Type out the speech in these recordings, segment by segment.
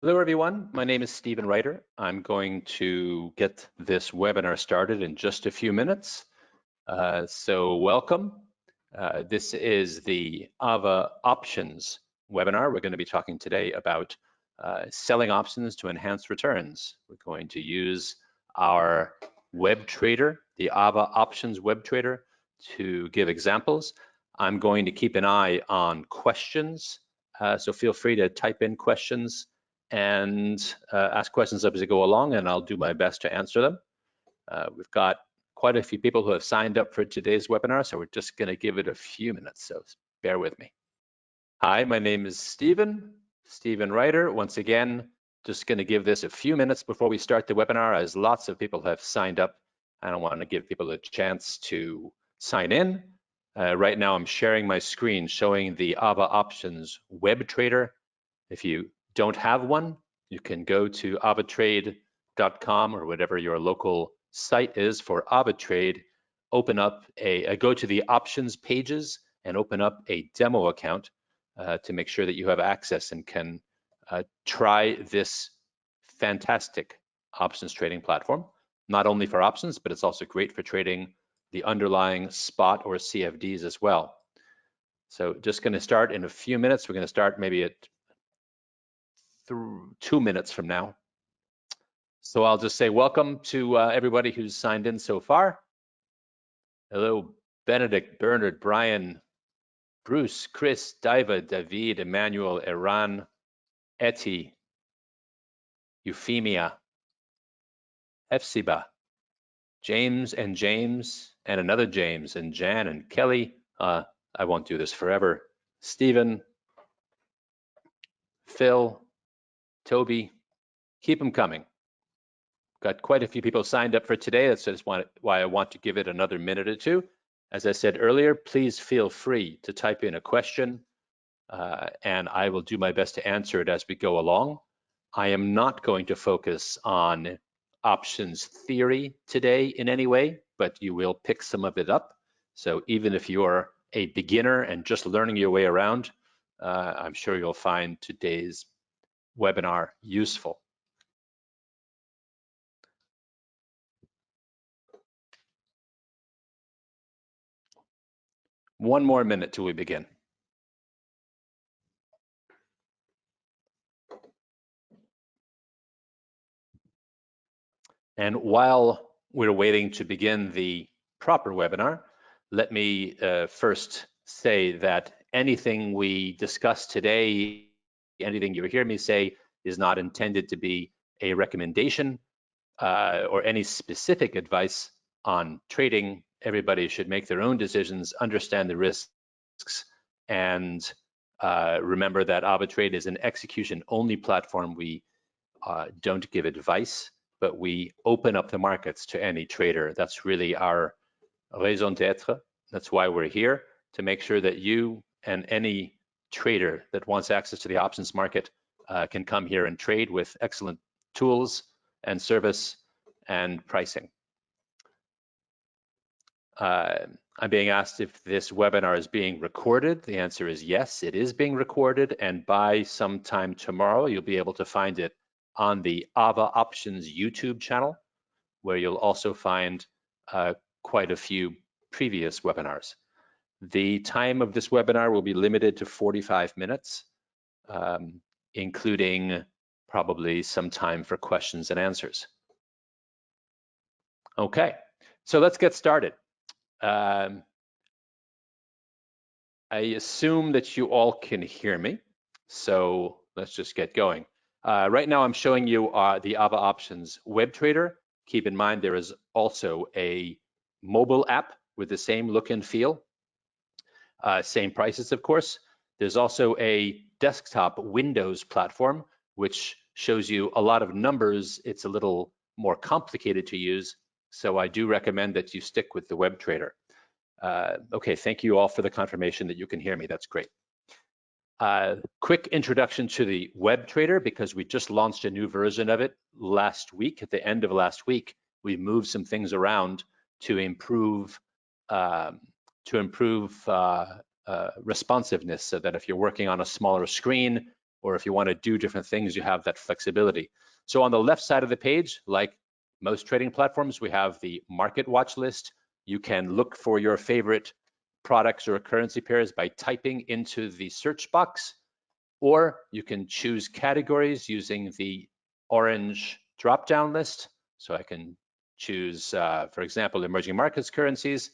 Hello, everyone. My name is Steven Reiter. I'm going to get this webinar started in just a few minutes. So welcome. This is the AvaOptions webinar. We're going to be talking today about selling options to enhance returns. We're going to use our web trader, the AvaOptions web trader, to give examples. I'm going to keep an eye on questions, so feel free to type in questions and ask questions as we go along, and I'll do my best to answer them. We've got quite a few people who have signed up for today's webinar, so we're just going to give it a few minutes, so bear with me. Hi, my name is Steven Reiter. Once again, just going to give this a few minutes before we start the webinar, as lots of people have signed up, and I want to give people a chance to sign in. Right now, I'm sharing my screen showing the AvaOptions web trader. If you don't have one, you can go to avatrade.com or whatever your local site is for AvaTrade, open up go to the options pages and open up a demo account to make sure that you have access and can try this fantastic options trading platform, not only for options, but it's also great for trading the underlying spot or CFDs as well. So just going to start in a few minutes. We're going to start maybe at 2 minutes from now. So I'll just say welcome to everybody who's signed in so far. Hello, Benedict, Bernard, Brian, Bruce, Chris, Diva, David, Emmanuel, Iran, Etty, Euphemia, Efsiba, James, and another James, and Jan and Kelly. I won't do this forever. Stephen, Phil, Toby, keep them coming. Got quite a few people signed up for today. That's just why I want to give it another minute or two. As I said earlier, please feel free to type in a question and I will do my best to answer it as we go along. I am not going to focus on options theory today in any way, but you will pick some of it up. So even if you're a beginner and just learning your way around, I'm sure you'll find today's webinar useful. One more minute till we begin. And while we're waiting to begin the proper webinar, let me first say that anything we discuss today, anything you hear me say, is not intended to be a recommendation or any specific advice on trading. Everybody should make their own decisions, understand the risks, and remember that AvaTrade is an execution-only platform. We don't give advice, but we open up the markets to any trader. That's really our raison d'etre. That's why we're here, to make sure that you and any trader that wants access to the options market can come here and trade with excellent tools and service and pricing. I'm being asked if this webinar is being recorded. The answer is yes, it is being recorded, and by sometime tomorrow, you'll be able to find it on the AvaOptions YouTube channel, where you'll also find quite a few previous webinars. The time of this webinar will be limited to 45 minutes, including probably some time for questions and answers. Okay, so let's get started. I assume that you all can hear me, so let's just get going. Right now I'm showing you the AvaOptions web trader. Keep in mind there is also a mobile app with the same look and feel, same prices of course. There's also a desktop Windows platform which shows you a lot of numbers. It's a little more complicated to use, so I do recommend that you stick with the web trader. Okay, thank you all for the confirmation that you can hear me. That's great. Quick introduction to the web trader, because we just launched a new version of it last week. At the end of last week, we moved some things around to improve responsiveness, so that if you're working on a smaller screen or if you want to do different things, you have that flexibility. So on the left side of the page, like most trading platforms, we have the market watch list. You can look for your favorite products or currency pairs by typing into the search box, or you can choose categories using the orange drop-down list. So I can choose, for example, emerging markets currencies,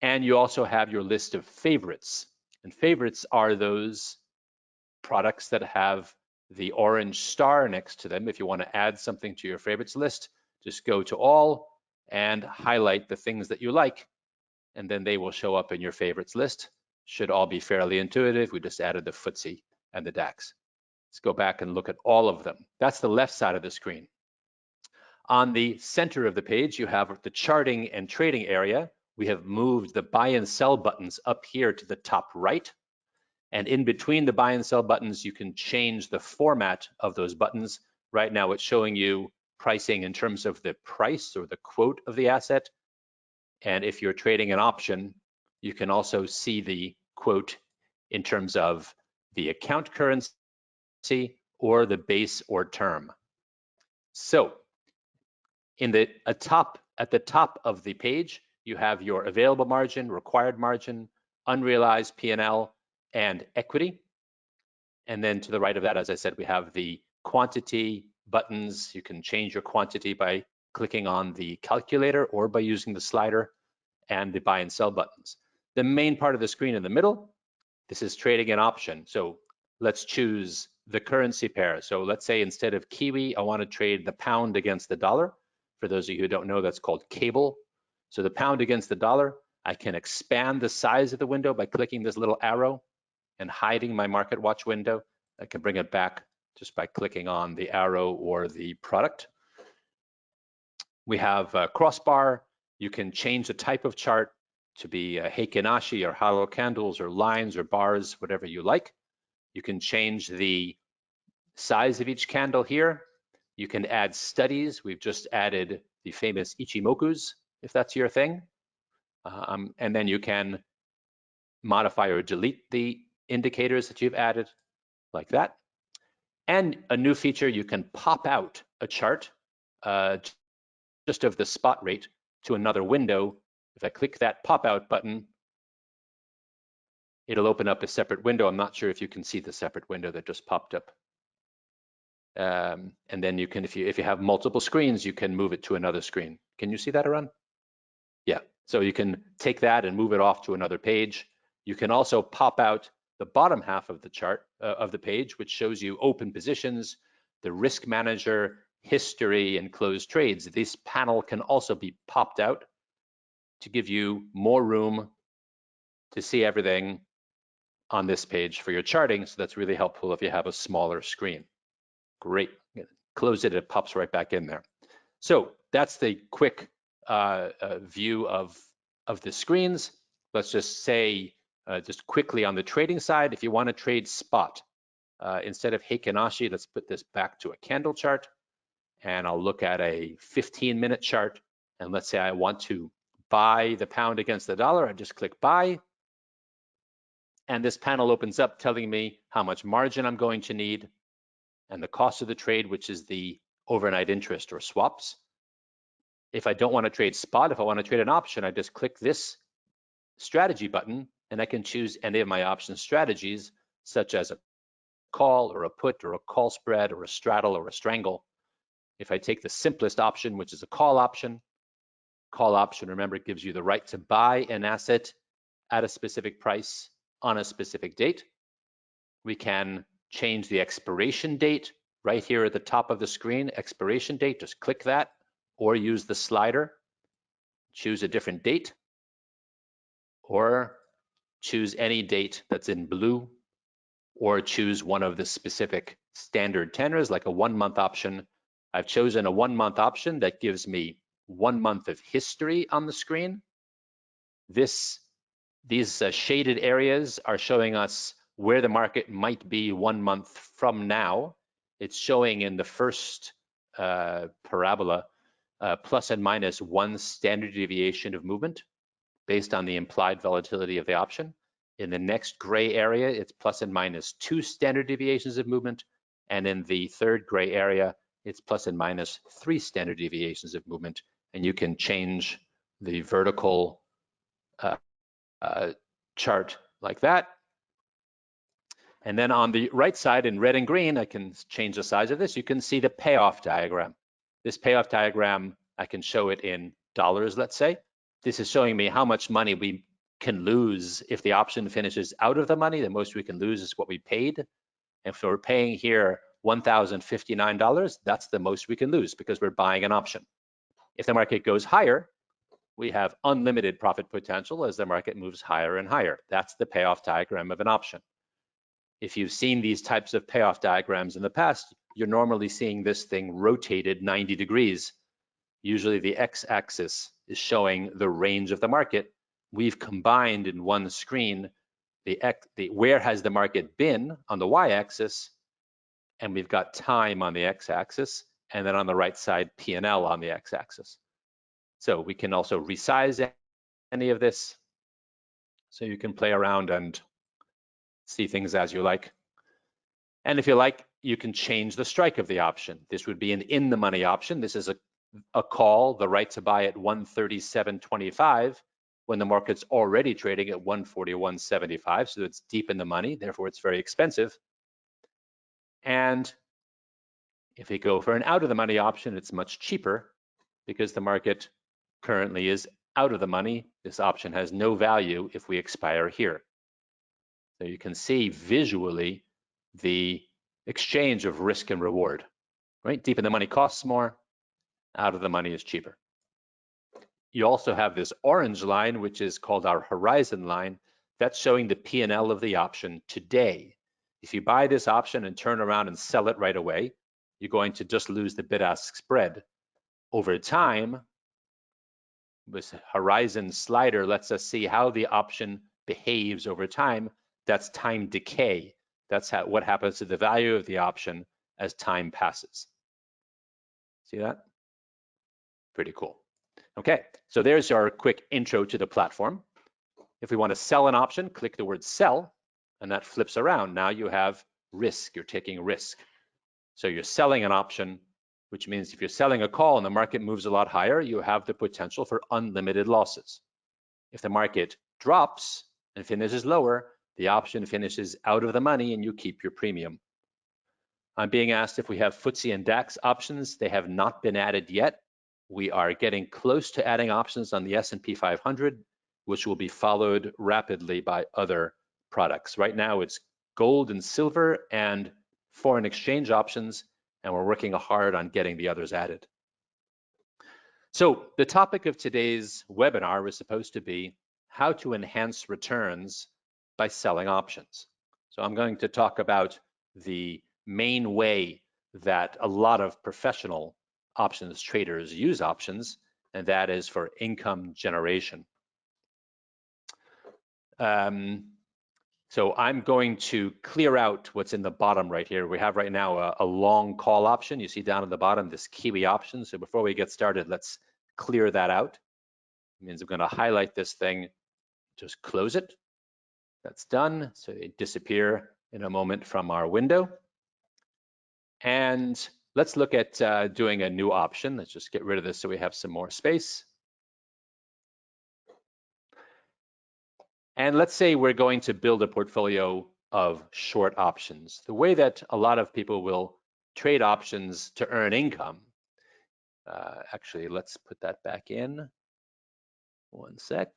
and you also have your list of favorites. And favorites are those products that have the orange star next to them. If you want to add something to your favorites list, just go to all and highlight the things that you like, and then they will show up in your favorites list. Should all be fairly intuitive. We just added the FTSE and the DAX. Let's go back and look at all of them. That's the left side of the screen. On the center of the page, you have the charting and trading area. We have moved the buy and sell buttons up here to the top right. And in between the buy and sell buttons, you can change the format of those buttons. Right now, it's showing you pricing in terms of the price or the quote of the asset. And if you're trading an option, you can also see the quote in terms of the account currency or the base or term. So at the top of the page, you have your available margin, required margin, unrealized P&L, and equity. And then to the right of that, as I said, we have the quantity buttons. You can change your quantity by clicking on the calculator or by using the slider, and the buy and sell buttons. The main part of the screen in the middle, this is trading an option. So let's choose the currency pair. So let's say instead of Kiwi, I want to trade the pound against the dollar. For those of you who don't know, that's called cable. So the pound against the dollar, I can expand the size of the window by clicking this little arrow and hiding my market watch window. I can bring it back just by clicking on the arrow or the product. We have a crossbar. You can change the type of chart to be Heikin-Ashi or hollow candles or lines or bars, whatever you like. You can change the size of each candle here. You can add studies. We've just added the famous Ichimokus, if that's your thing. And then you can modify or delete the indicators that you've added, like that. And a new feature, you can pop out a chart just of the spot rate to another window. If I click that pop out button, it'll open up a separate window. I'm not sure if you can see the separate window that just popped up. And then you can, if you have multiple screens, you can move it to another screen. Can you see that, Arun? Yeah, so you can take that and move it off to another page. You can also pop out the bottom half of the chart of the page, which shows you open positions, the risk manager, history, and closed trades. This panel can also be popped out to give you more room to see everything on this page for your charting. So that's really helpful if you have a smaller screen. Great. Close it, it pops right back in there. So that's the quick view of the screens. Let's just say, just quickly on the trading side, if you want to trade spot, instead of Heikin-Ashi, let's put this back to a candle chart. And I'll look at a 15-minute chart. And let's say I want to buy the pound against the dollar. I just click buy. And this panel opens up telling me how much margin I'm going to need and the cost of the trade, which is the overnight interest or swaps. If I don't want to trade spot, if I want to trade an option, I just click this strategy button and I can choose any of my option strategies, such as a call or a put or a call spread or a straddle or a strangle. If I take the simplest option, which is a call option, remember, it gives you the right to buy an asset at a specific price on a specific date. We can change the expiration date right here at the top of the screen, expiration date, just click that, or use the slider, choose a different date, or choose any date that's in blue, or choose one of the specific standard tenors, like a 1 month option. I've chosen a 1 month option that gives me 1 month of history on the screen. These shaded areas are showing us where the market might be 1 month from now. It's showing in the first parabola plus and minus 1 standard deviation of movement based on the implied volatility of the option. In the next gray area, it's plus and minus 2 standard deviations of movement. And in the third gray area, it's plus and minus 3 standard deviations of movement. And you can change the vertical chart like that. And then on the right side in red and green, I can change the size of this. You can see the payoff diagram. This payoff diagram, I can show it in dollars, let's say. This is showing me how much money we can lose if the option finishes out of the money. The most we can lose is what we paid. And if we're paying here $1,059, that's the most we can lose because we're buying an option. If the market goes higher, we have unlimited profit potential as the market moves higher and higher. That's the payoff diagram of an option. If you've seen these types of payoff diagrams in the past, you're normally seeing this thing rotated 90 degrees. Usually the x-axis is showing the range of the market. We've combined in one screen the where has the market been on the y-axis, and we've got time on the x-axis, and then on the right side, P&L on the x-axis. So we can also resize any of this, so you can play around and see things as you like. And if you like, you can change the strike of the option. This would be an in-the-money option. This is a call, the right to buy at 137.25 when the market's already trading at 141.75, so it's deep in the money, therefore it's very expensive. And if we go for an out-of-the-money option, it's much cheaper because the market currently is out of the money. This option has no value if we expire here. So you can see visually the exchange of risk and reward, right? Deep in the money costs more, out of the money is cheaper. You also have this orange line, which is called our horizon line. That's showing the P&L of the option today. If you buy this option and turn around and sell it right away, you're going to just lose the bid-ask spread. Over time, this horizon slider lets us see how the option behaves over time. That's time decay. That's what happens to the value of the option as time passes. See that? Pretty cool. Okay, so there's our quick intro to the platform. If we want to sell an option, click the word sell, and that flips around. Now you have risk, you're taking risk. So you're selling an option, which means if you're selling a call and the market moves a lot higher, you have the potential for unlimited losses. If the market drops and finishes lower, the option finishes out of the money and you keep your premium. I'm being asked if we have FTSE and DAX options. They have not been added yet. We are getting close to adding options on the S&P 500, which will be followed rapidly by other products. Right now it's gold and silver and foreign exchange options, and we're working hard on getting the others added. So the topic of today's webinar was supposed to be how to enhance returns by selling options. So I'm going to talk about the main way that a lot of professional options traders use options, and that is for income generation. So I'm going to clear out what's in the bottom right here. We have right now a long call option. You see down at the bottom this Kiwi option. So before we get started, let's clear that out. It means I'm going to highlight this thing, just close it. That's done. So they disappear in a moment from our window. And let's look at doing a new option. Let's just get rid of this so we have some more space. And let's say we're going to build a portfolio of short options. The way that a lot of people will trade options to earn income, actually, let's put that back in. One sec.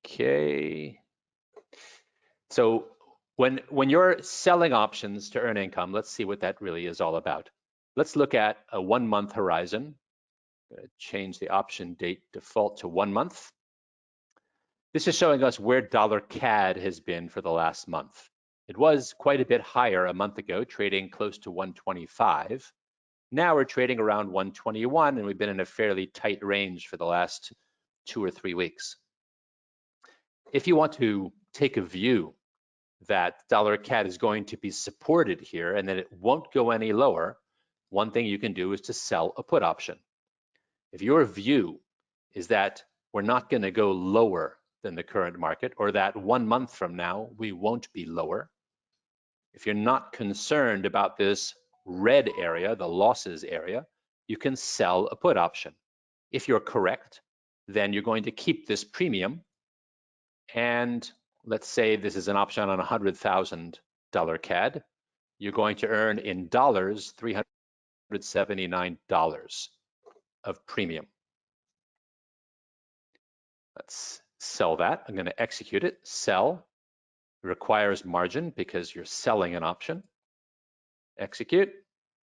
Okay. So when you're selling options to earn income, let's see what that really is all about. Let's look at a 1 month horizon. I'm going to change the option date default to 1 month. This is showing us where $CAD has been for the last month. It was quite a bit higher a month ago, trading close to 125. Now we're trading around 121, and we've been in a fairly tight range for the last 2 or 3 weeks. If you want to take a view that $CAD is going to be supported here and that it won't go any lower, one thing you can do is to sell a put option. If your view is that we're not going to go lower than the current market, or that 1 month from now we won't be lower, if you're not concerned about this red area, the losses area, you can sell a put option. If you're correct, then you're going to keep this premium, and let's say this is an option on $100,000 CAD, you're going to earn in dollars $379 of premium. Let's sell that. I'm going to execute it. Sell requires margin because you're selling an option. Execute.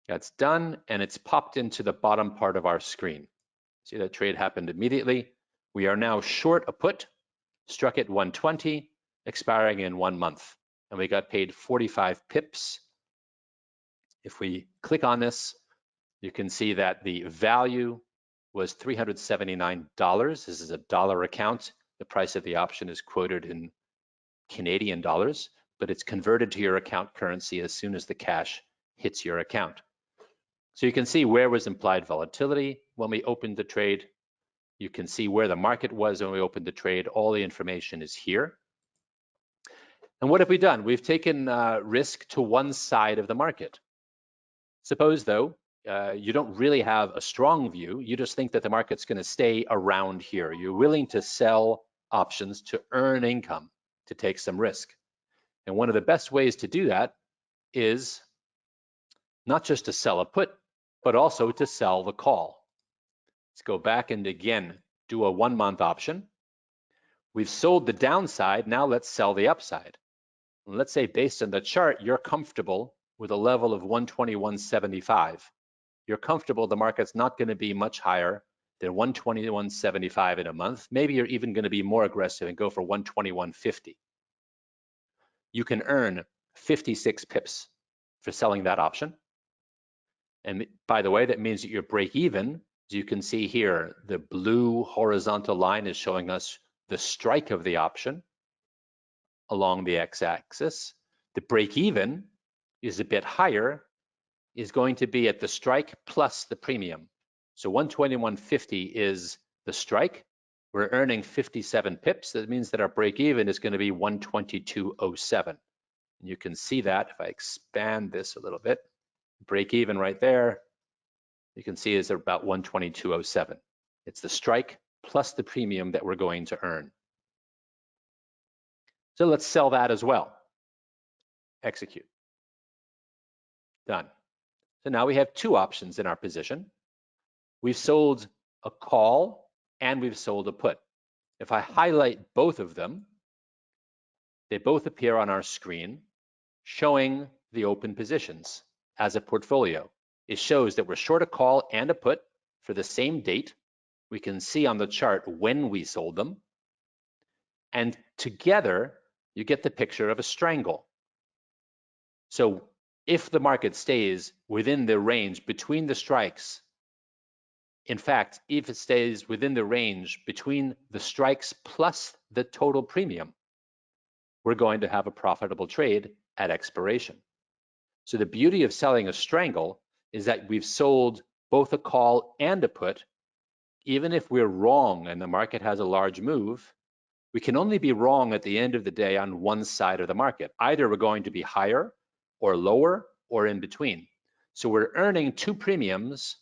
That's done, and it's popped into the bottom part of our screen. See, that trade happened immediately. We are now short a put, struck at 120, expiring in 1 month, and we got paid 45 pips. If we click on this, you can see that the value was $379. This is a dollar account. The price of the option is quoted in Canadian dollars, but it's converted to your account currency as soon as the cash hits your account. So you can see where was implied volatility when we opened the trade. You can see where the market was when we opened the trade. All the information is here. And what have we done? We've taken risk to one side of the market. Suppose, though, you don't really have a strong view. You just think that the market's going to stay around here. You're willing to sell options to earn income, to take some risk. And one of the best ways to do that is not just to sell a put, but also to sell the call. Let's go back and again do a 1 month option. We've sold the downside. Now let's sell the upside. And let's say based on the chart, you're comfortable with a level of 121.75. You're comfortable the market's not going to be much higher than 121.75 in a month. Maybe you're even going to be more aggressive and go for 121.50. You can earn 56 pips for selling that option. And by the way, that means that your break even, as you can see here, the blue horizontal line is showing us the strike of the option along the x-axis. The break even is a bit higher, is going to be at the strike plus the premium. So 121.50 is the strike. We're earning 57 pips. That means that our break even is going to be 122.07. And you can see that if I expand this a little bit, break even right there, you can see is about 122.07. It's the strike plus the premium that we're going to earn. So let's sell that as well. Execute. Done. So now we have two options in our position. We've sold a call and we've sold a put. If I highlight both of them, they both appear on our screen showing the open positions as a portfolio. It shows that we're short a call and a put for the same date. We can see on the chart when we sold them. And together, you get the picture of a strangle. So if the market stays within the range between the strikes, in fact, if it stays within the range between the strikes plus the total premium, we're going to have a profitable trade at expiration. So the beauty of selling a strangle is that we've sold both a call and a put. Even if we're wrong and the market has a large move, we can only be wrong at the end of the day on one side of the market. Either we're going to be higher or lower or in between. So we're earning two premiums,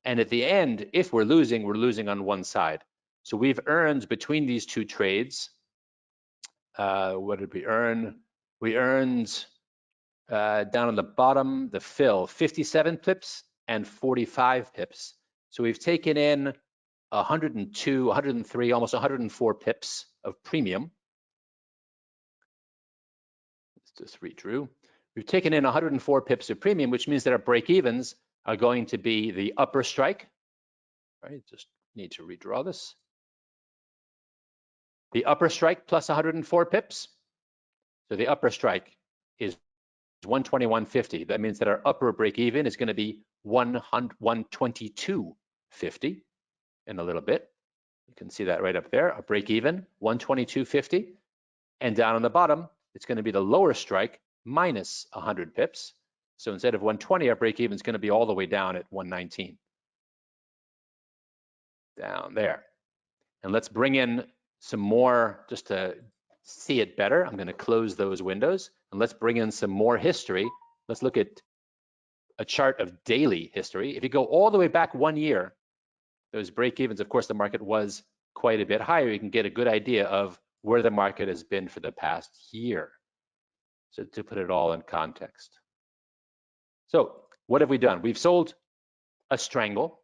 and at the end, if we're losing on one side. So we've earned between these two trades, what did we earn? We earned down on the bottom, the fill, 57 pips and 45 pips. So we've taken in 102, 103, almost 104 pips of premium. Let's just read through. We've taken in 104 pips of premium, which means that our break-evens are going to be the upper strike. Right, just need to redraw this. The upper strike plus 104 pips. So the upper strike is 121.50. That means that our upper break-even is going to be 122.50 in a little bit. You can see that right up there, a break-even, 122.50. And down on the bottom, it's going to be the lower strike minus 100 pips. So instead of 120, our break-even is going to be all the way down at 119. down there. And let's bring in some more just to see it better. I'm going to close those windows and let's bring in some more history. Let's look at a chart of daily history. If you go all the way back 1 year, those break-evens, of course, the market was quite a bit higher. You can get a good idea of where the market has been for the past year. So to put it all in context. So what have we done? We've sold a strangle.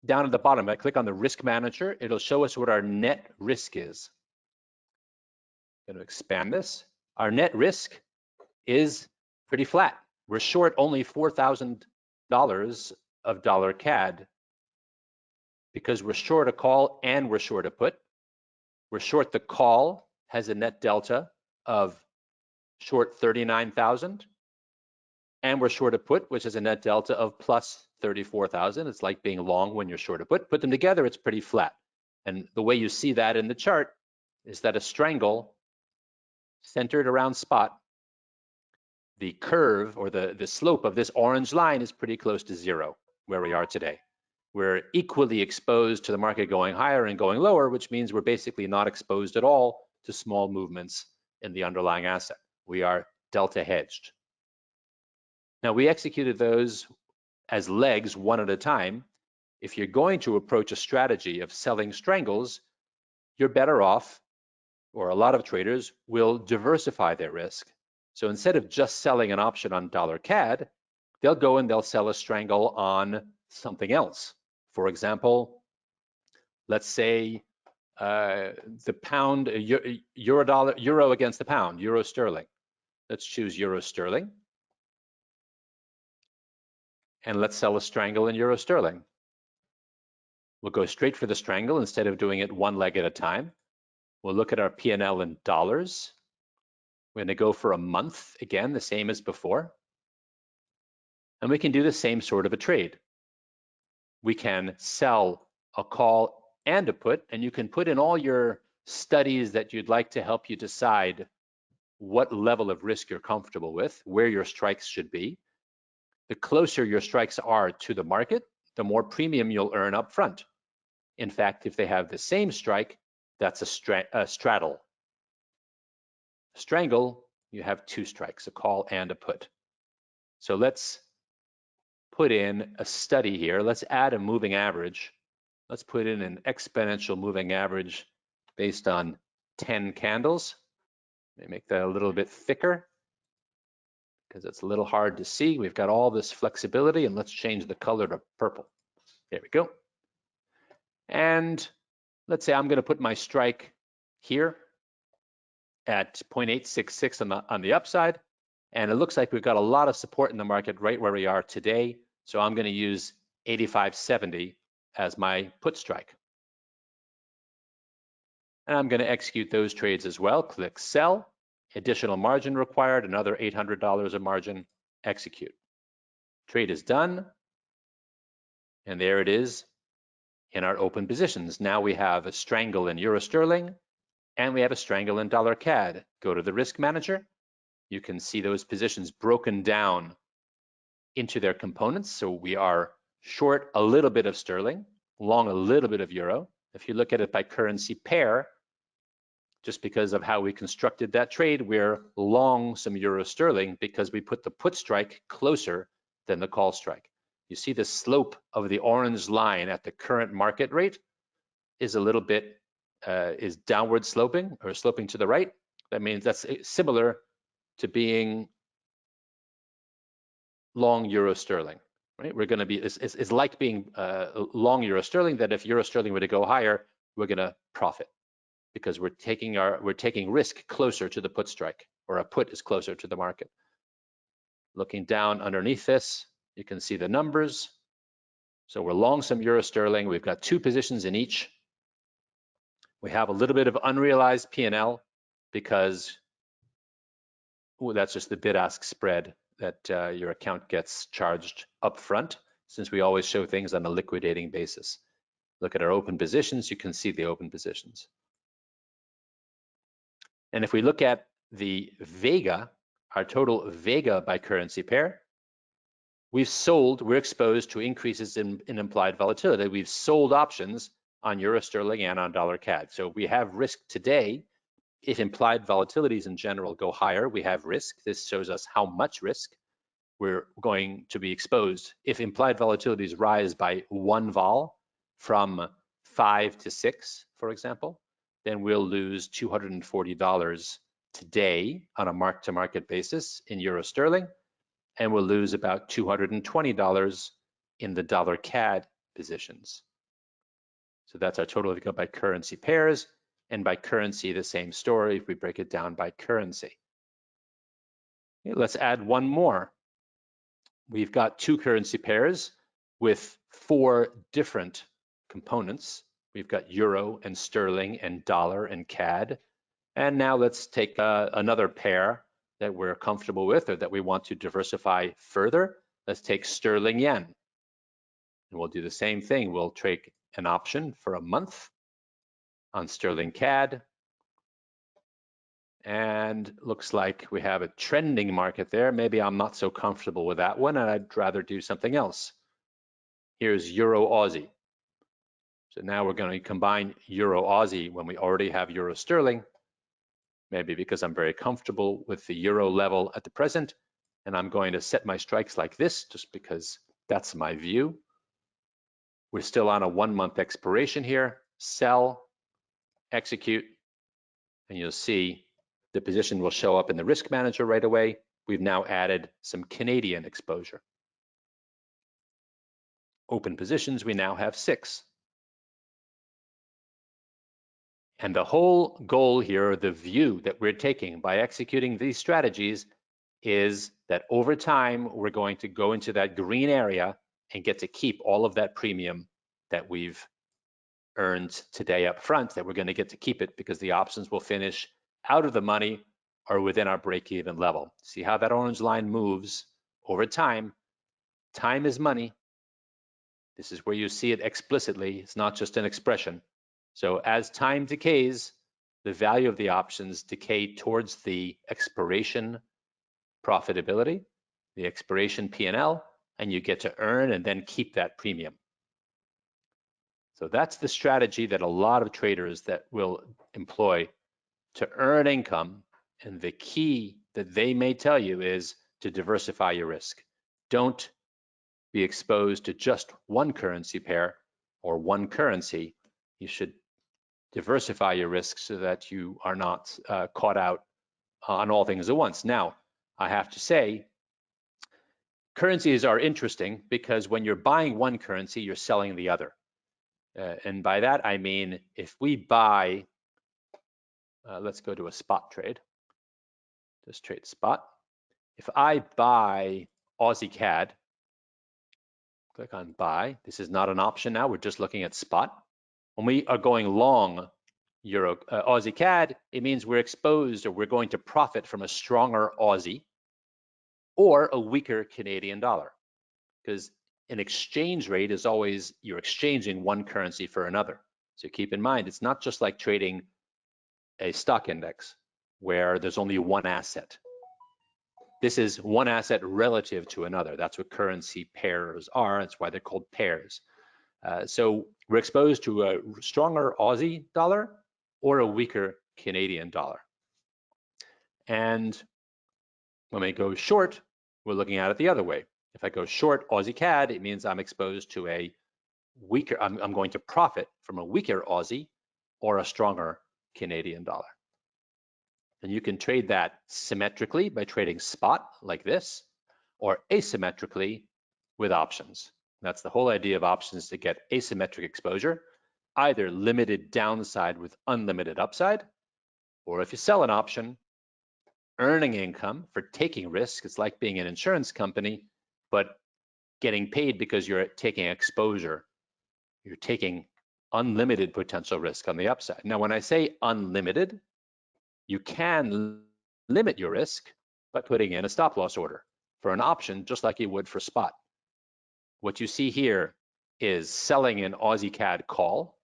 Down at the bottom, I click on the risk manager. It'll show us what our net risk is. I'm going to expand this. Our net risk is pretty flat. We're short only $4,000 of dollar CAD because we're short a call and we're short a put. We're short the call, has a net delta of short 39,000, and we're short a put, which is a net delta of plus 34,000. It's like being long when you're short a put. Put them together, it's pretty flat. And the way you see that in the chart is that a strangle centered around spot, the curve or the slope of this orange line is pretty close to zero where we are today. We're equally exposed to the market going higher and going lower, which means we're basically not exposed at all to small movements in the underlying asset. We are delta hedged. Now, we executed those as legs one at a time. If you're going to approach a strategy of selling strangles, you're better off, or a lot of traders will diversify their risk. So instead of just selling an option on dollar CAD, they'll go and they'll sell a strangle on something else. For example, let's say the pound, euro against the pound, euro sterling. Let's choose euro sterling. And let's sell a strangle in euro sterling. We'll go straight for the strangle instead of doing it one leg at a time. We'll look at our P&L in dollars. We're going to go for a month, again, the same as before. And we can do the same sort of a trade. We can sell a call and a put, and you can put in all your studies that you'd like to help you decide what level of risk you're comfortable with, where your strikes should be. The closer your strikes are to the market, the more premium you'll earn up front. In fact, if they have the same strike, that's a straddle. Strangle, you have two strikes, a call and a put. So let's put in a study here. Let's add a moving average. Let's put in an exponential moving average based on 10 candles. Let me make that a little bit thicker because it's a little hard to see. We've got all this flexibility, and let's change the color to purple. There we go. And let's say I'm going to put my strike here at 0.866 on the upside. And it looks like we've got a lot of support in the market right where we are today. So I'm going to use 85.70 as my put strike. And I'm going to execute those trades as well. Click sell, additional margin required, another $800 of margin, execute. Trade is done. And there it is in our open positions. Now we have a strangle in euro sterling and we have a strangle in dollar CAD. Go to the risk manager. You can see those positions broken down into their components. So we are short a little bit of sterling, long a little bit of euro. If you look at it by currency pair, just because of how we constructed that trade, we're long some euro sterling because we put the put strike closer than the call strike. You see the slope of the orange line at the current market rate is a little bit, is downward sloping or sloping to the right. That means that's similar to being long euro sterling, right? We're going to be, it's like being long euro sterling, that if euro sterling were to go higher, we're going to profit because we're taking risk closer to the put strike, or a put is closer to the market. Looking down underneath this, you can see the numbers. So we're long some euro sterling. We've got two positions in each. We have a little bit of unrealized P&L because that's just the bid-ask spread that your account gets charged up front, since we always show things on a liquidating basis. Look at our open positions, you can see the open positions. And if we look at the Vega, our total Vega by currency pair, we're exposed to increases in implied volatility. We've sold options on euro sterling and on dollar CAD. So we have risk today. If implied volatilities in general go higher, we have risk. This shows us how much risk we're going to be exposed. If implied volatilities rise by 1 vol from 5 to 6, for example, then we'll lose $240 today on a mark-to-market basis in euro sterling, and we'll lose about $220 in the dollar CAD positions. So that's our total if you go by currency pairs, and by currency, the same story if we break it down by currency. Okay, let's add one more. We've got 2 currency pairs with 4 different components. We've got euro and sterling and dollar and CAD. And now let's take another pair that we're comfortable with or that we want to diversify further. Let's take sterling yen. And we'll do the same thing. We'll take an option for a month on sterling CAD. And looks like we have a trending market there. Maybe I'm not so comfortable with that one, and I'd rather do something else. Here's Euro Aussie. So now we're going to combine Euro Aussie when we already have Euro Sterling, maybe because I'm very comfortable with the Euro level at the present, and I'm going to set my strikes like this just because that's my view. We're still on a 1-month expiration here. Sell, execute, and you'll see the position will show up in the risk manager right away. We've now added some Canadian exposure. Open positions, we now have 6. And the whole goal here, the view that we're taking by executing these strategies, is that over time, we're going to go into that green area and get to keep all of that premium that we've earned today up front, that we're going to get to keep it because the options will finish out of the money or within our break-even level. See how that orange line moves over time? Time is money. This is where you see it explicitly. It's not just an expression. So as time decays, the value of the options decay towards the expiration profitability, the expiration P&L, and you get to earn and then keep that premium. So that's the strategy that a lot of traders that will employ to earn income. And the key that they may tell you is to diversify your risk. Don't be exposed to just one currency pair or one currency. You should diversify your risk so that you are not caught out on all things at once. Now, I have to say, currencies are interesting because when you're buying one currency, you're selling the other. And by that, I mean, if we buy, let's go to a spot trade, just trade spot. If I buy Aussie CAD, click on buy. This is not an option now, we're just looking at spot. When we are going long Aussie CAD, it means we're exposed or we're going to profit from a stronger Aussie or a weaker Canadian dollar, because an exchange rate is always you're exchanging one currency for another. So keep in mind, it's not just like trading a stock index where there's only one asset. This is one asset relative to another. That's what currency pairs are. That's why they're called pairs. So we're exposed to a stronger Aussie dollar or a weaker Canadian dollar. And when we go short, we're looking at it the other way. If I go short Aussie CAD, it means I'm exposed to a weaker, I'm going to profit from a weaker Aussie or a stronger Canadian dollar. And you can trade that symmetrically by trading spot like this, or asymmetrically with options. That's the whole idea of options, to get asymmetric exposure, either limited downside with unlimited upside, or if you sell an option, earning income for taking risk. It's like being an insurance company, but getting paid because you're taking exposure. You're taking unlimited potential risk on the upside. Now, when I say unlimited, you can limit your risk by putting in a stop loss order for an option, just like you would for spot. What you see here is selling an Aussie CAD call.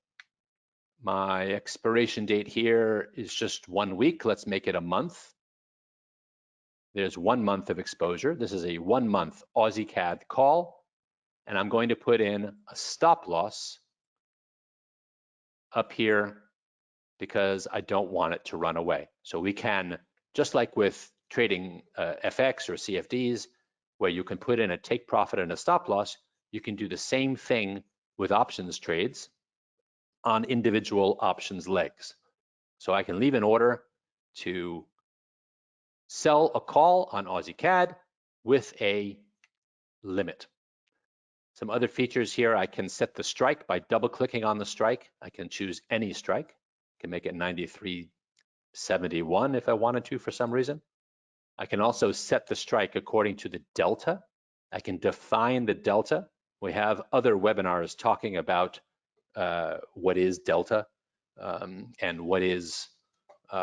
My expiration date here is just 1 week. Let's make it a month. There's 1 month of exposure. This is a 1 month Aussie CAD call, and I'm going to put in a stop loss up here because I don't want it to run away. So we can, just like with trading FX or CFDs, where you can put in a take profit and a stop loss, you can do the same thing with options trades on individual options legs. So I can leave an order to sell a call on Aussie CAD with a limit. Some other features here, I can set the strike by double clicking on the strike. I can choose any strike. I can make it 93.71 if I wanted to for some reason. I can also set the strike according to the delta. I can define the delta. We have other webinars talking about what is delta and what is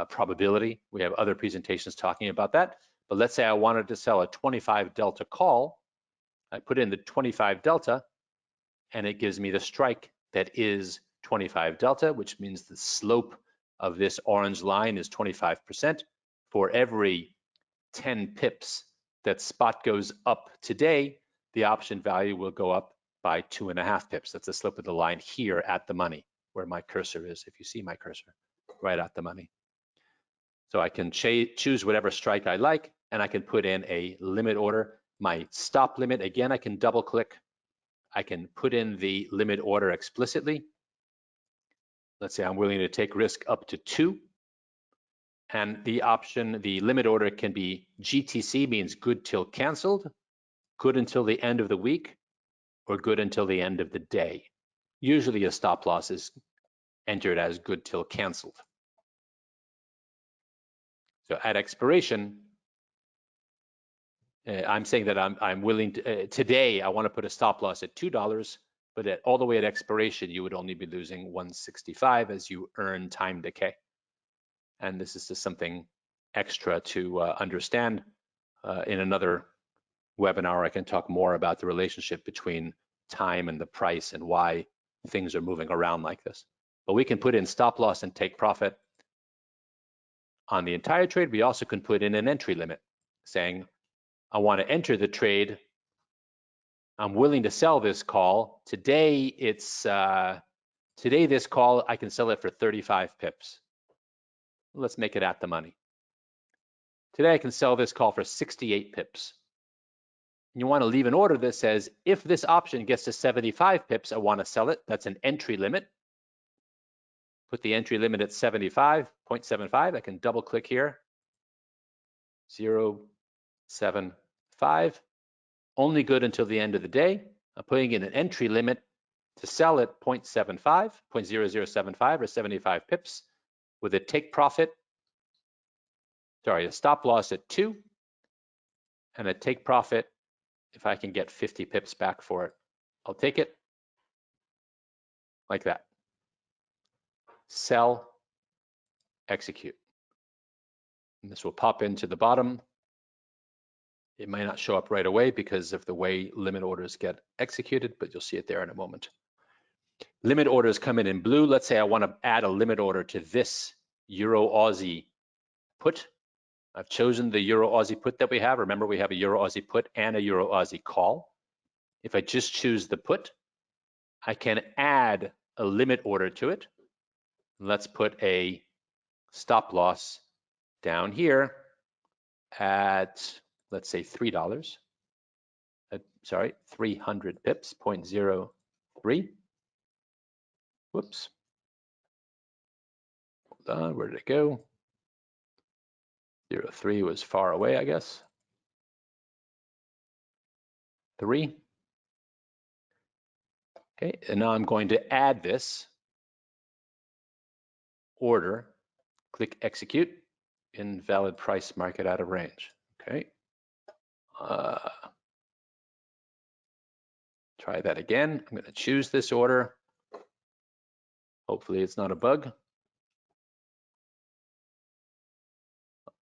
probability. We have other presentations talking about that. But let's say I wanted to sell a 25 delta call. I put in the 25 delta, and it gives me the strike that is 25 delta, which means the slope of this orange line is 25%. For every 10 pips that spot goes up today, the option value will go up by 2.5 pips. That's the slope of the line here at the money, where my cursor is, if you see my cursor, right at the money. So I can choose whatever strike I like, and I can put in a limit order. My stop limit, again, I can double click. I can put in the limit order explicitly. Let's say I'm willing to take risk up to 2. And the option, the limit order can be GTC, means good till canceled, good until the end of the week, or good until the end of the day. Usually a stop loss is entered as good till canceled. So at expiration, I'm saying that I'm willing to, today I want to put a stop loss at $2, but all the way at expiration, you would only be losing 165 as you earn time decay. And this is just something extra to understand. In another webinar, I can talk more about the relationship between time and the price and why things are moving around like this. But we can put in stop loss and take profit on the entire trade. We also can put in an entry limit saying, I want to enter the trade. I'm willing to sell this call. Today, today this call, I can sell it for 35 pips. Let's make it at the money. Today, I can sell this call for 68 pips. You want to leave an order that says, if this option gets to 75 pips, I want to sell it. That's an entry limit. Put the entry limit at 75.75. I can double click here. 0.75. Only good until the end of the day. I'm putting in an entry limit to sell at 0.75, 0.0075 or 75 pips with a take profit, sorry, a stop loss at 2 and a take profit if I can get 50 pips back for it. I'll take it like that. Sell, execute. And this will pop into the bottom. It might not show up right away because of the way limit orders get executed, but you'll see it there in a moment. Limit orders come in blue. Let's say I want to add a limit order to this Euro Aussie put. I've chosen the Euro Aussie put that we have. Remember, we have a Euro Aussie put and a Euro Aussie call. If I just choose the put, I can add a limit order to it. Let's put a stop loss down here at, let's say $3. Sorry, 300 pips, 0.03. Whoops. Hold on, where did it go? 0.3 was far away, I guess. 3. Okay, and now I'm going to add this order, click execute, invalid price, market out of range. Okay. Try that again. I'm going to choose this order. Hopefully it's not a bug.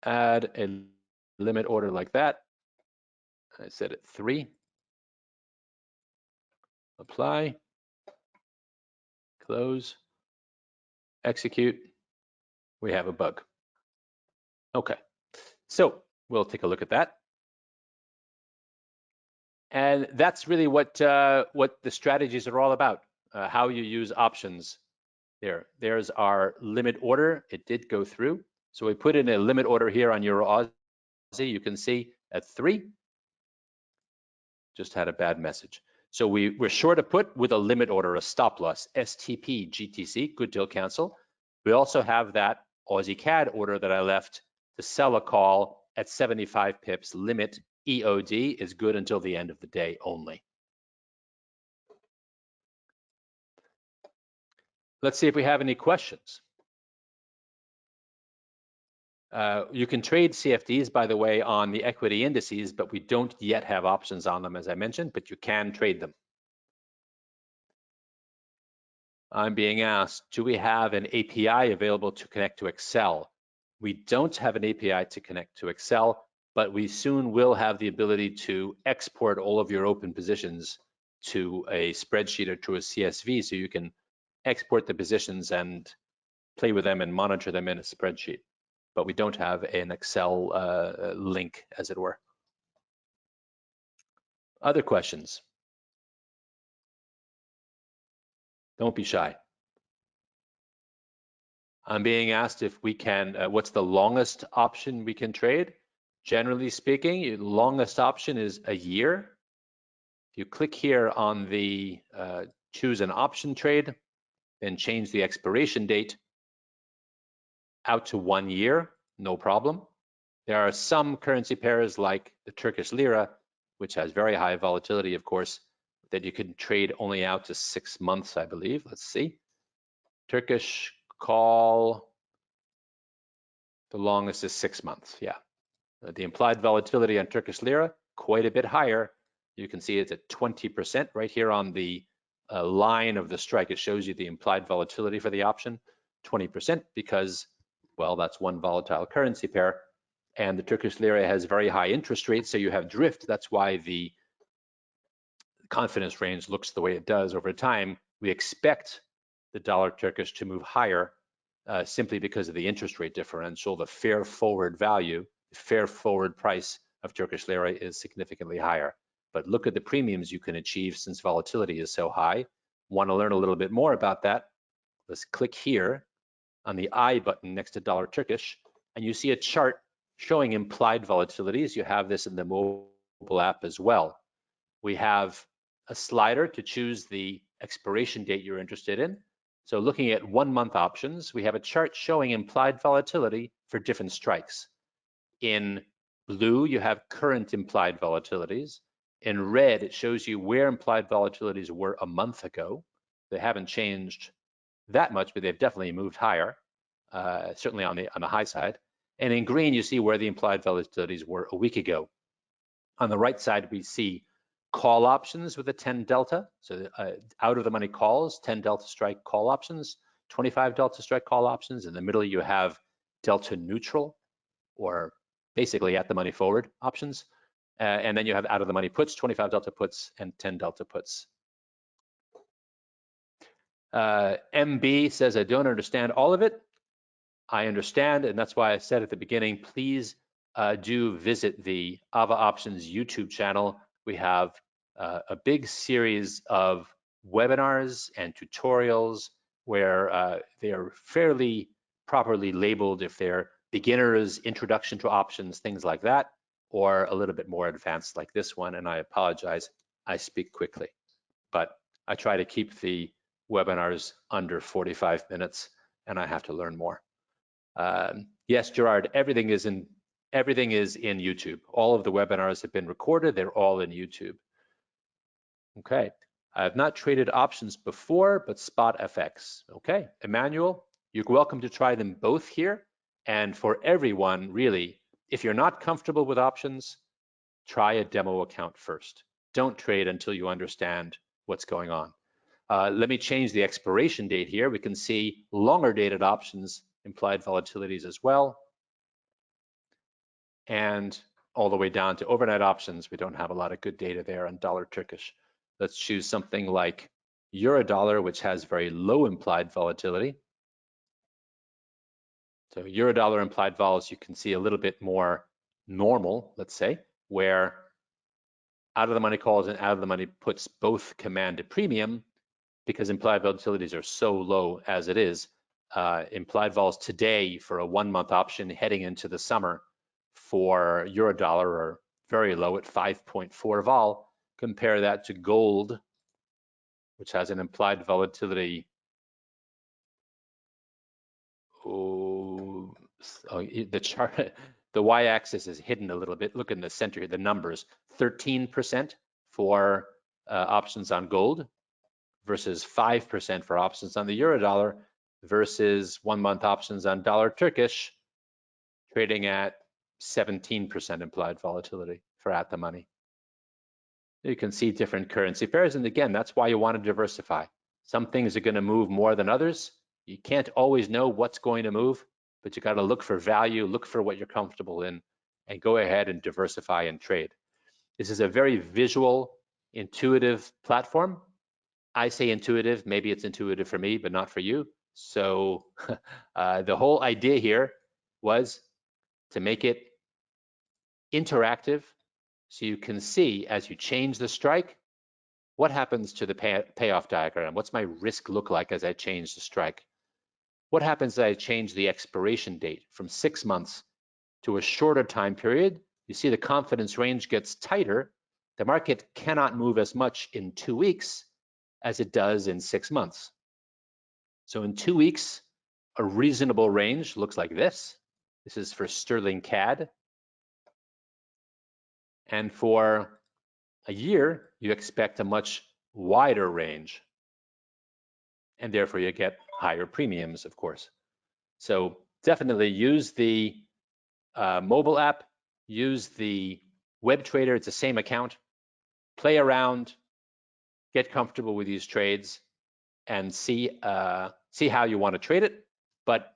Add a limit order like that. I set it 3. Apply. Close. Execute. We have a bug. Okay. So we'll take a look at that. And that's really what the strategies are all about, how you use options. There's our limit order. It did go through. So we put in a limit order here on Euro Aussie. You can see at 3. Just had a bad message. So we're short a put with a limit order, a stop loss, STP, GTC, good till cancel. We also have that Aussie CAD order that I left to sell a call at 75 pips. Limit EOD is good until the end of the day only. Let's see if we have any questions. You can trade CFDs, by the way, on the equity indices, but we don't yet have options on them, as I mentioned, but you can trade them. I'm being asked, do we have an API available to connect to Excel? We don't have an API to connect to Excel, but we soon will have the ability to export all of your open positions to a spreadsheet or to a CSV, so you can export the positions and play with them and monitor them in a spreadsheet. But we don't have an Excel link, as it were. Other questions? Don't be shy. I'm being asked if we can, what's the longest option we can trade? Generally speaking, the longest option is a year. If you click here on the choose an option trade, then change the expiration date out to 1 year, no problem. There are some currency pairs like the Turkish lira, which has very high volatility, of course, that you can trade only out to 6 months, I believe. Let's see. Turkish call, the longest is 6 months, yeah. The implied volatility on Turkish lira, quite a bit higher. You can see it's at 20% right here on the line of the strike. It shows you the implied volatility for the option, 20%, because, well, that's one volatile currency pair. And the Turkish lira has very high interest rates, so you have drift. That's why the confidence range looks the way it does over time. We expect the dollar Turkish to move higher simply because of the interest rate differential. The fair forward value, the fair forward price of Turkish lira is significantly higher. But look at the premiums you can achieve since volatility is so high. Want to learn a little bit more about that? Let's click here on the I button next to dollar Turkish, and you see a chart showing implied volatilities. You have this in the mobile app as well. We have a slider to choose the expiration date you're interested in. So looking at 1 month options, we have a chart showing implied volatility for different strikes. In blue, you have current implied volatilities. In red, it shows you where implied volatilities were a month ago. They haven't changed that much, but they've definitely moved higher, certainly on the high side. And in green, you see where the implied volatilities were a week ago. On the right side, we see call options with a 10 delta. So out of the money calls, 10 delta strike call options, 25 delta strike call options. In the middle, you have delta neutral, or basically at the money forward options. And then you have out of the money puts, 25 delta puts and 10 delta puts. MB says, I don't understand all of it. I understand, and that's why I said at the beginning, please do visit the AvaOptions YouTube channel. We have a big series of webinars and tutorials where they are fairly properly labeled if they're beginners, introduction to options, things like that, or a little bit more advanced like this one. And I apologize, I speak quickly, but I try to keep the webinars under 45 minutes, and I have to learn more. Yes, Gerard, everything is in YouTube. All of the webinars have been recorded. They're all in YouTube. Okay, I have not traded options before, but spot FX. Okay, Emmanuel, you're welcome to try them both here. And for everyone, really, if you're not comfortable with options, try a demo account first. Don't trade until you understand what's going on. Let me change the expiration date here. We can see longer dated options, implied volatilities as well. And all the way down to overnight options, we don't have a lot of good data there on dollar Turkish. Let's choose something like Euro dollar, which has very low implied volatility. So Euro dollar implied vols, you can see a little bit more normal, let's say, where out of the money calls and out of the money puts both command a premium, because implied volatilities are so low as it is. Implied vols today for a 1 month option heading into the summer for euro dollar are very low at 5.4 vol. Compare that to gold, which has an implied volatility. The chart, the y-axis is hidden a little bit. Look in the center here, the numbers: 13% for options on gold versus 5% for options on the euro dollar versus 1 month options on dollar Turkish, trading at 17% implied volatility for at the money. You can see different currency pairs, and again, that's why you want to diversify. Some things are going to move more than others. You can't always know what's going to move, but you got to look for value, look for what you're comfortable in, and go ahead and diversify and trade. This is a very visual, intuitive platform. I say intuitive, maybe it's intuitive for me, but not for you. So the whole idea here was to make it interactive, so you can see as you change the strike, what happens to the payoff diagram? What's my risk look like as I change the strike? What happens as I change the expiration date from 6 months to a shorter time period? You see the confidence range gets tighter. The market cannot move as much in 2 weeks as it does in 6 months. So in 2 weeks, a reasonable range looks like this. This is for sterling CAD. And for a year, you expect a much wider range. And therefore you get higher premiums, of course. So definitely use the mobile app, use the web trader. It's the same account. Play around, get comfortable with these trades, and see how you want to trade it. But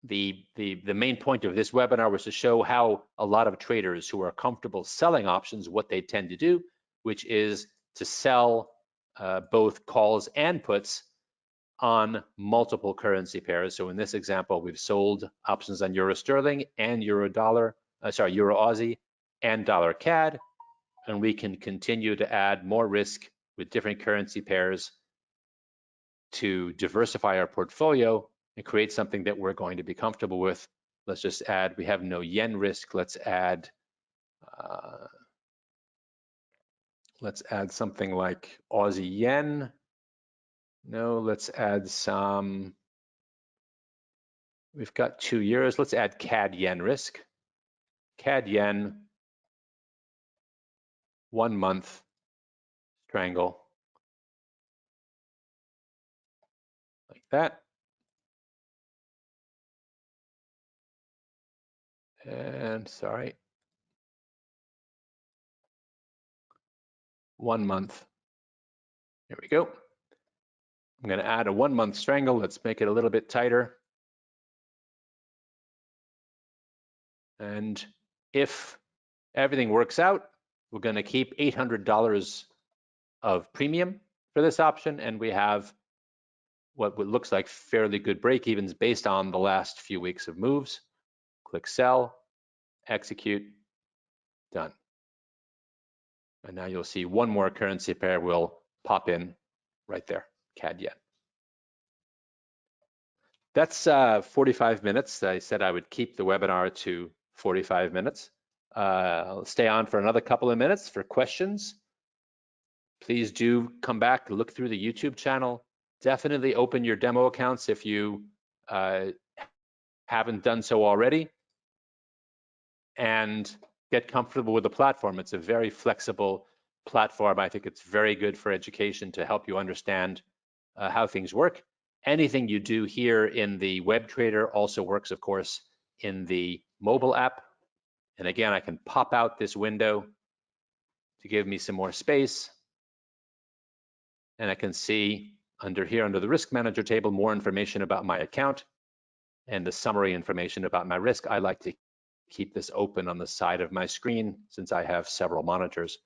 the main point of this webinar was to show how a lot of traders who are comfortable selling options, what they tend to do, which is to sell both calls and puts on multiple currency pairs. So in this example, we've sold options on euro sterling and euro Aussie and dollar CAD, and we can continue to add more risk with different currency pairs to diversify our portfolio and create something that we're going to be comfortable with. Let's just add, we have no yen risk. Let's add something like Aussie yen. No, let's add some, we've got 2 years. Let's add CAD yen risk. CAD yen, 1 month strangle, like that. And sorry, 1 month. There we go. I'm going to add a 1 month strangle. Let's make it a little bit tighter. And if everything works out, we're going to keep $800 of premium for this option, and we have what looks like fairly good break-evens based on the last few weeks of moves. Click sell, execute, done. And now you'll see one more currency pair will pop in right there, CAD yen. That's 45 minutes. I said I would keep the webinar to 45 minutes. I'll stay on for another couple of minutes for questions. Please do come back, look through the YouTube channel. Definitely open your demo accounts if you haven't done so already, and get comfortable with the platform. It's a very flexible platform. I think it's very good for education to help you understand how things work. Anything you do here in the web trader also works, of course, in the mobile app. And again, I can pop out this window to give me some more space. And I can see under here, under the risk manager table, more information about my account and the summary information about my risk. I like to keep this open on the side of my screen since I have several monitors.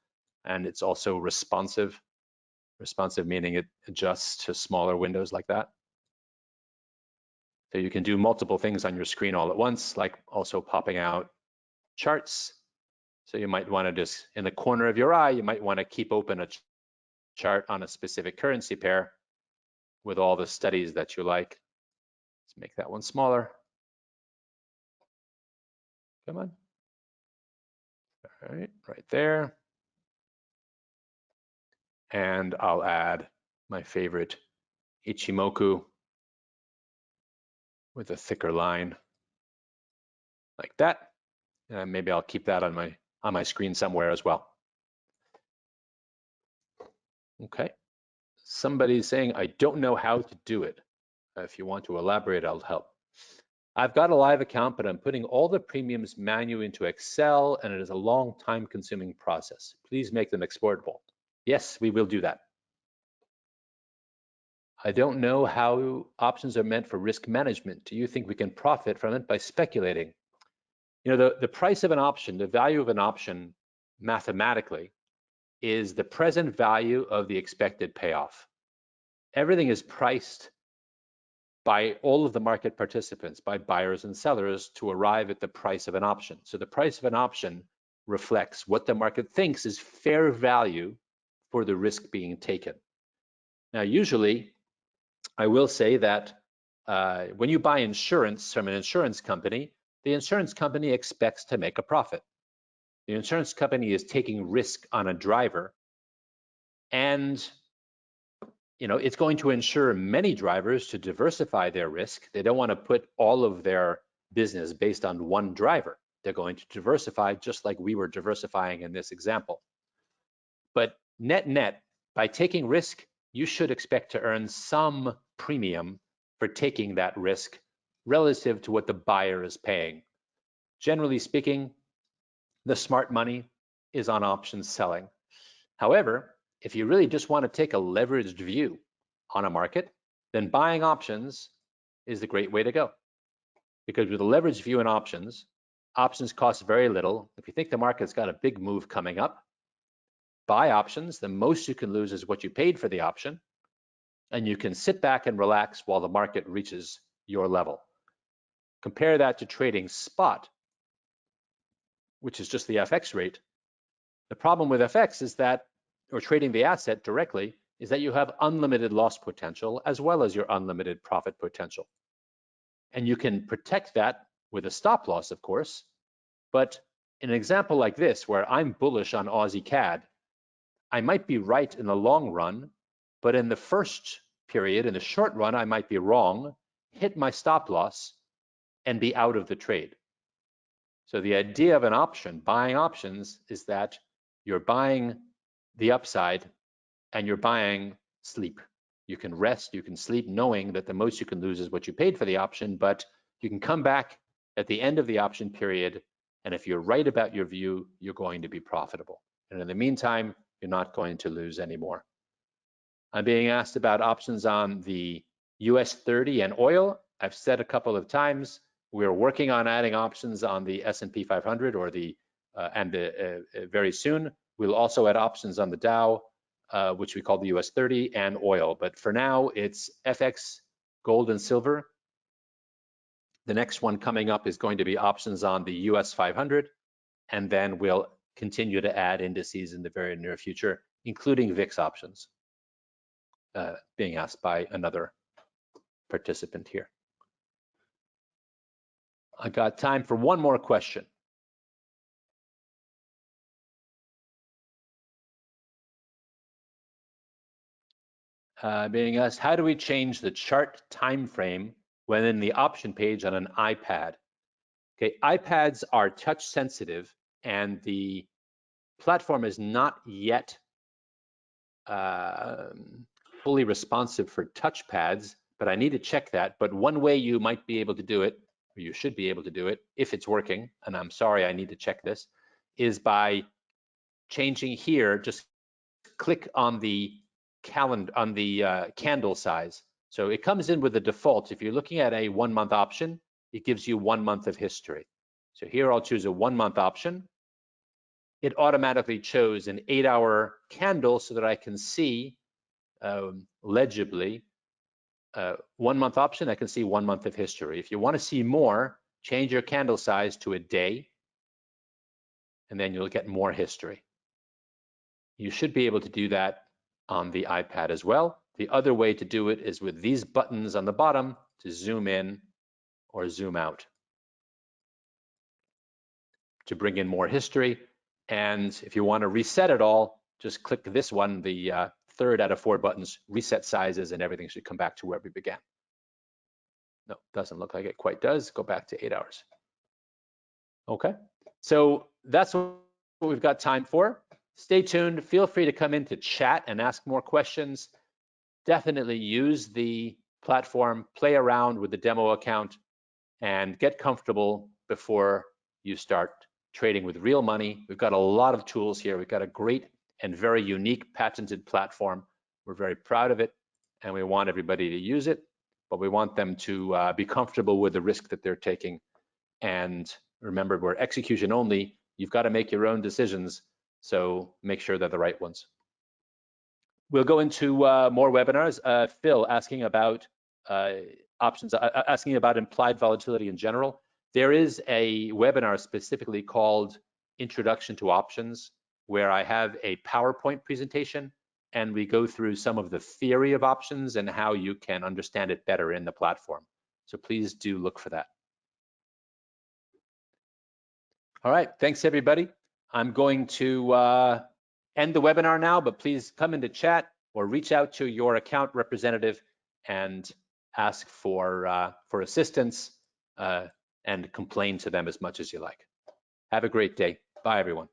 And it's also responsive. Responsive meaning it adjusts to smaller windows like that. So you can do multiple things on your screen all at once, like also popping out charts. So you might want to just, in the corner of your eye, you might want to keep open a chart on a specific currency pair with all the studies that you like. Let's make that one smaller. Come on. All right, right there. And I'll add my favorite Ichimoku with a thicker line like that. And maybe I'll keep that on my screen somewhere as well. Okay. Somebody's saying, I don't know how to do it. If you want to elaborate, I'll help. I've got a live account, but I'm putting all the premiums manually into Excel, and it is a long time-consuming process. Please make them exportable. Yes, we will do that. I don't know how options are meant for risk management. Do you think we can profit from it by speculating? You know, the price of an option, the value of an option mathematically is the present value of the expected payoff. Everything is priced by all of the market participants, by buyers and sellers, to arrive at the price of an option. So the price of an option reflects what the market thinks is fair value for the risk being taken. Now, usually, I will say that when you buy insurance from an insurance company, the insurance company expects to make a profit. The insurance company is taking risk on a driver, and it's going to insure many drivers to diversify their risk. They don't want to put all of their business based on one driver. They're going to diversify just like we were diversifying in this example. But net, by taking risk, you should expect to earn some premium for taking that risk relative to what the buyer is paying. Generally speaking, the smart money is on options selling. However, if you really just want to take a leveraged view on a market, then buying options is the great way to go. Because with a leveraged view in options cost very little. If you think the market's got a big move coming up, buy options. The most you can lose is what you paid for the option, and you can sit back and relax while the market reaches your level. Compare that to trading spot, which is just the FX rate. The problem with FX is that, or trading the asset directly, is that you have unlimited loss potential as well as your unlimited profit potential. And you can protect that with a stop loss, of course, but in an example like this, where I'm bullish on Aussie CAD, I might be right in the long run, but in the first period, in the short run, I might be wrong, hit my stop loss, and be out of the trade. So the idea of an option, buying options, is that you're buying the upside and you're buying sleep. You can rest, you can sleep, knowing that the most you can lose is what you paid for the option, but you can come back at the end of the option period, and if you're right about your view, you're going to be profitable. And in the meantime, you're not going to lose anymore. I'm being asked about options on the US 30 and oil. I've said a couple of times, we're working on adding options on the S&P 500 or very soon. We'll also add options on the Dow, which we call the US 30 and oil. But for now, it's FX, gold and silver. The next one coming up is going to be options on the US 500. And then we'll continue to add indices in the very near future, including VIX options, being asked by another participant here. I got time for one more question. Being asked, how do we change the chart time frame when in the option page on an iPad? Okay, iPads are touch sensitive, and the platform is not yet fully responsive for touchpads, but I need to check that. But one way you might be able to do it, or you should be able to do it if it's working, and I'm sorry, I need to check this, is by changing here, just click on the calendar, on the candle size. So it comes in with the default. If you're looking at a 1 month option, it gives you 1 month of history. So here I'll choose a 1 month option. It automatically chose an 8-hour candle so that I can see legibly 1 month option. I can see 1 month of history. If you want to see more, change your candle size to a day. and then you'll get more history. You should be able to do that on the iPad as well. The other way to do it is with these buttons on the bottom to zoom in or zoom out to bring in more history. And if you want to reset it all, just click this one, the third out of 4 buttons, reset sizes, and everything should come back to where we began. No, doesn't look like it quite does. Go back to 8 hours. Okay, so that's what we've got time for. Stay tuned. Feel free to come in to chat and ask more questions. Definitely use the platform, play around with the demo account, and get comfortable before you start trading with real money. We've got a lot of tools here. We've got a great and very unique patented platform. We're very proud of it, and we want everybody to use it, but we want them to be comfortable with the risk that they're taking. And remember, we're execution only. You've got to make your own decisions, so make sure they're the right ones. We'll go into more webinars. Phil asking about options, asking about implied volatility in general. There is a webinar specifically called Introduction to Options, where I have a PowerPoint presentation, and we go through some of the theory of options and how you can understand it better in the platform. So please do look for that. All right, thanks everybody. I'm going to end the webinar now, but please come into chat or reach out to your account representative and ask for assistance and complain to them as much as you like. Have a great day. Bye, everyone.